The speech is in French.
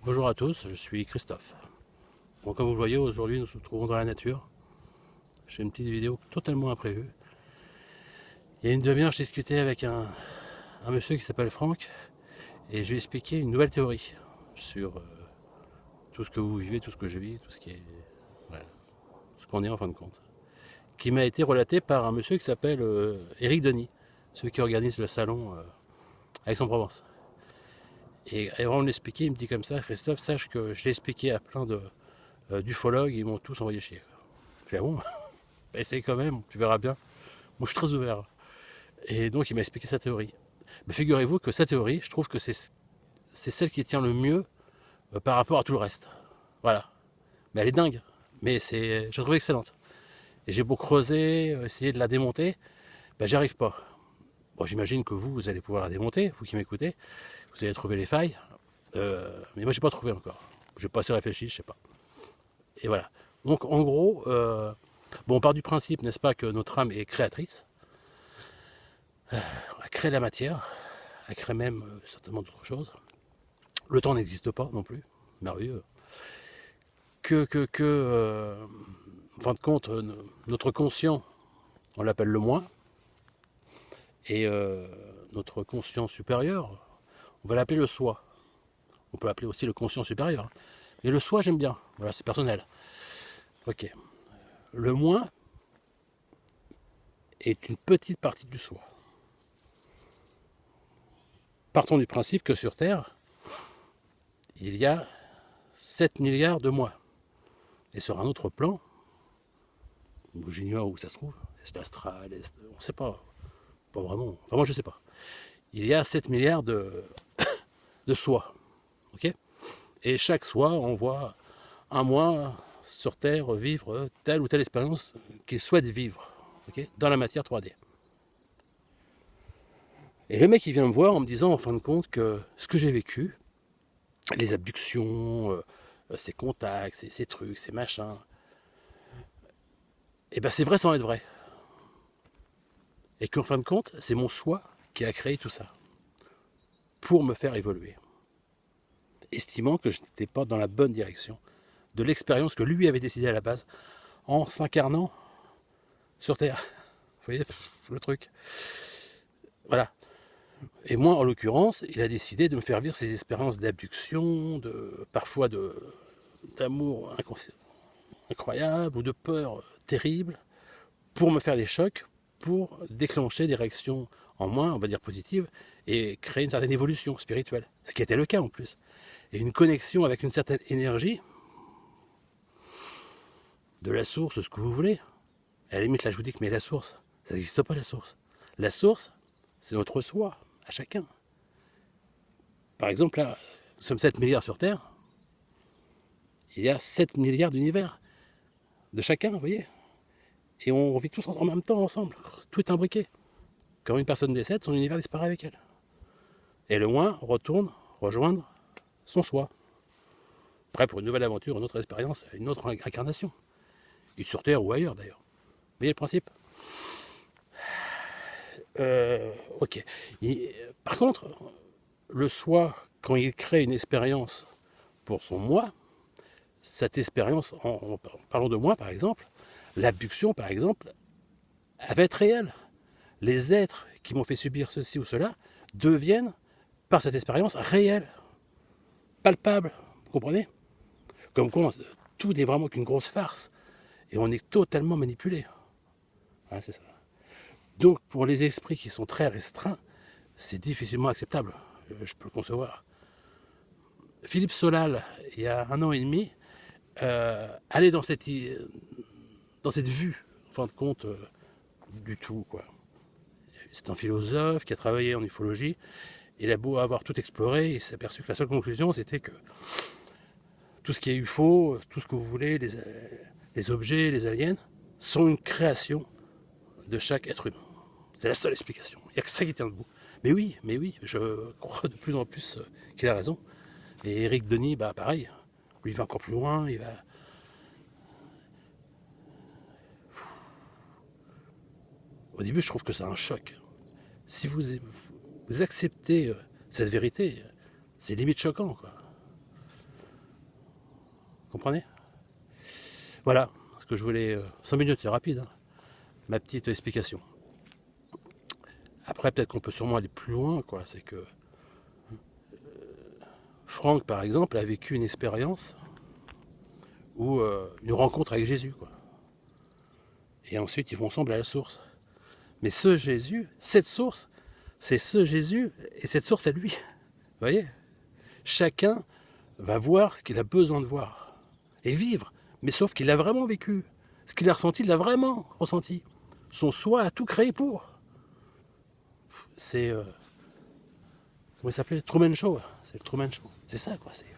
Bonjour à tous, je suis Christophe. Bon, comme vous le voyez, aujourd'hui nous nous trouvons dans la nature. Je fais une petite vidéo totalement imprévue. Il y a une demi-heure, je discutais avec un monsieur qui s'appelle Franck et je lui ai expliqué une nouvelle théorie sur tout ce que vous vivez, tout ce que je vis, tout ce qui est. Voilà, tout ce qu'on est en fin de compte. Qui m'a été relaté par un monsieur qui s'appelle Éric Denis, celui qui organise le salon Aix-en-Provence. Et avant de l'expliquer, il me dit comme ça: Christophe, sache que je l'ai expliqué à plein d'ufologues, ils m'ont tous envoyé chier. J'ai dit: ah bon? Essaye quand même, tu verras bien. Moi je suis très ouvert. Et donc il m'a expliqué sa théorie. Mais figurez-vous que sa théorie, je trouve que c'est celle qui tient le mieux par rapport à tout le reste. Voilà. Mais elle est dingue. Mais je la trouve excellente. Et j'ai beau creuser, essayer de la démonter, ben j'y arrive pas. Bon, j'imagine que vous allez pouvoir la démonter, vous qui m'écoutez. Vous allez trouver les failles. Mais moi j'ai pas trouvé encore. J'ai pas assez réfléchi, je sais pas. Et voilà. Donc en gros, on part du principe, n'est-ce pas, que notre âme est créatrice. Elle crée la matière, elle crée même certainement d'autres choses. Le temps n'existe pas non plus, merveilleux. En fin de compte, notre conscient, on l'appelle le moi, et notre conscient supérieur, on va l'appeler le soi. On peut l'appeler aussi le conscient supérieur. Mais le soi, j'aime bien. Voilà, c'est personnel. Ok. Le moi est une petite partie du soi. Partons du principe que sur Terre, il y a 7 milliards de moi. Et sur un autre plan, où j'ignore où ça se trouve, est astral, on ne sait pas, pas vraiment, enfin moi je ne sais pas. Il y a 7 milliards de soi. Okay, et chaque soi envoie un moi sur Terre vivre telle ou telle expérience qu'il souhaite vivre, okay, dans la matière 3D. Et le mec il vient me voir en me disant en fin de compte que ce que j'ai vécu, les abductions, ces contacts, ces trucs, ces machins, et ben c'est vrai sans être vrai. Et qu'en fin de compte, c'est mon soi qui a créé tout ça, pour me faire évoluer. Estimant que je n'étais pas dans la bonne direction de l'expérience que lui avait décidé à la base, en s'incarnant sur Terre. Vous voyez le truc? Voilà. Et moi, en l'occurrence, il a décidé de me faire vivre ces expériences d'abduction, parfois d'amour incroyable ou de peur terrible, pour me faire des chocs, pour déclencher des réactions en moi, on va dire positives, et créer une certaine évolution spirituelle. Ce qui était le cas en plus. Et une connexion avec une certaine énergie de la source, ce que vous voulez. À la limite, là, je vous dis que mais la source, ça n'existe pas, la source. La source, c'est notre soi, à chacun. Par exemple, là, nous sommes 7 milliards sur Terre. Il y a 7 milliards d'univers de chacun, vous voyez. Et on vit tous en même temps ensemble. Tout est imbriqué. Quand une personne décède, son univers disparaît avec elle. Et le moi retourne rejoindre son soi. Prêt pour une nouvelle aventure, une autre expérience, une autre incarnation. Et sur Terre ou ailleurs d'ailleurs. Vous voyez le principe? Ok. Par contre, le soi, quand il crée une expérience pour son moi, cette expérience, en parlant de moi par exemple, l'abduction par exemple, elle va être réelle. Les êtres qui m'ont fait subir ceci ou cela deviennent, par cette expérience, réels, palpables. Vous comprenez? Comme quoi, tout n'est vraiment qu'une grosse farce. Et on est totalement manipulé. Voilà, c'est ça. Donc, pour les esprits qui sont très restreints, c'est difficilement acceptable. Je peux le concevoir. Philippe Solal, il y a 1 an et demi, allait dans cette vue, en fin de compte, du tout, quoi. C'est un philosophe qui a travaillé en ufologie. Il a beau avoir tout exploré, il s'est aperçu que la seule conclusion, c'était que tout ce qui est UFO, tout ce que vous voulez, les objets, les aliens, sont une création de chaque être humain. C'est la seule explication. Il n'y a que ça qui tient debout. Mais oui, je crois de plus en plus qu'il a raison. Et Éric Denis, bah pareil. Lui, il va encore plus loin, il va... Au début, je trouve que c'est un choc. Si vous acceptez cette vérité, c'est limite choquant, quoi. comprenez? Voilà ce que je voulais. 5 minutes, c'est rapide, hein, ma petite explication. Après, peut-être qu'on peut sûrement aller plus loin, quoi. C'est que Franck, par exemple, a vécu une expérience ou une rencontre avec Jésus, quoi. Et ensuite, ils vont ensemble à la source. Mais ce Jésus, cette source, c'est ce Jésus et cette source à lui. Vous voyez? Chacun va voir ce qu'il a besoin de voir et vivre. Mais sauf qu'il a vraiment vécu. Ce qu'il a ressenti, il l'a vraiment ressenti. Son soi a tout créé pour. C'est... comment il s'appelait? Truman Show. C'est le Truman Show. C'est ça, quoi. C'est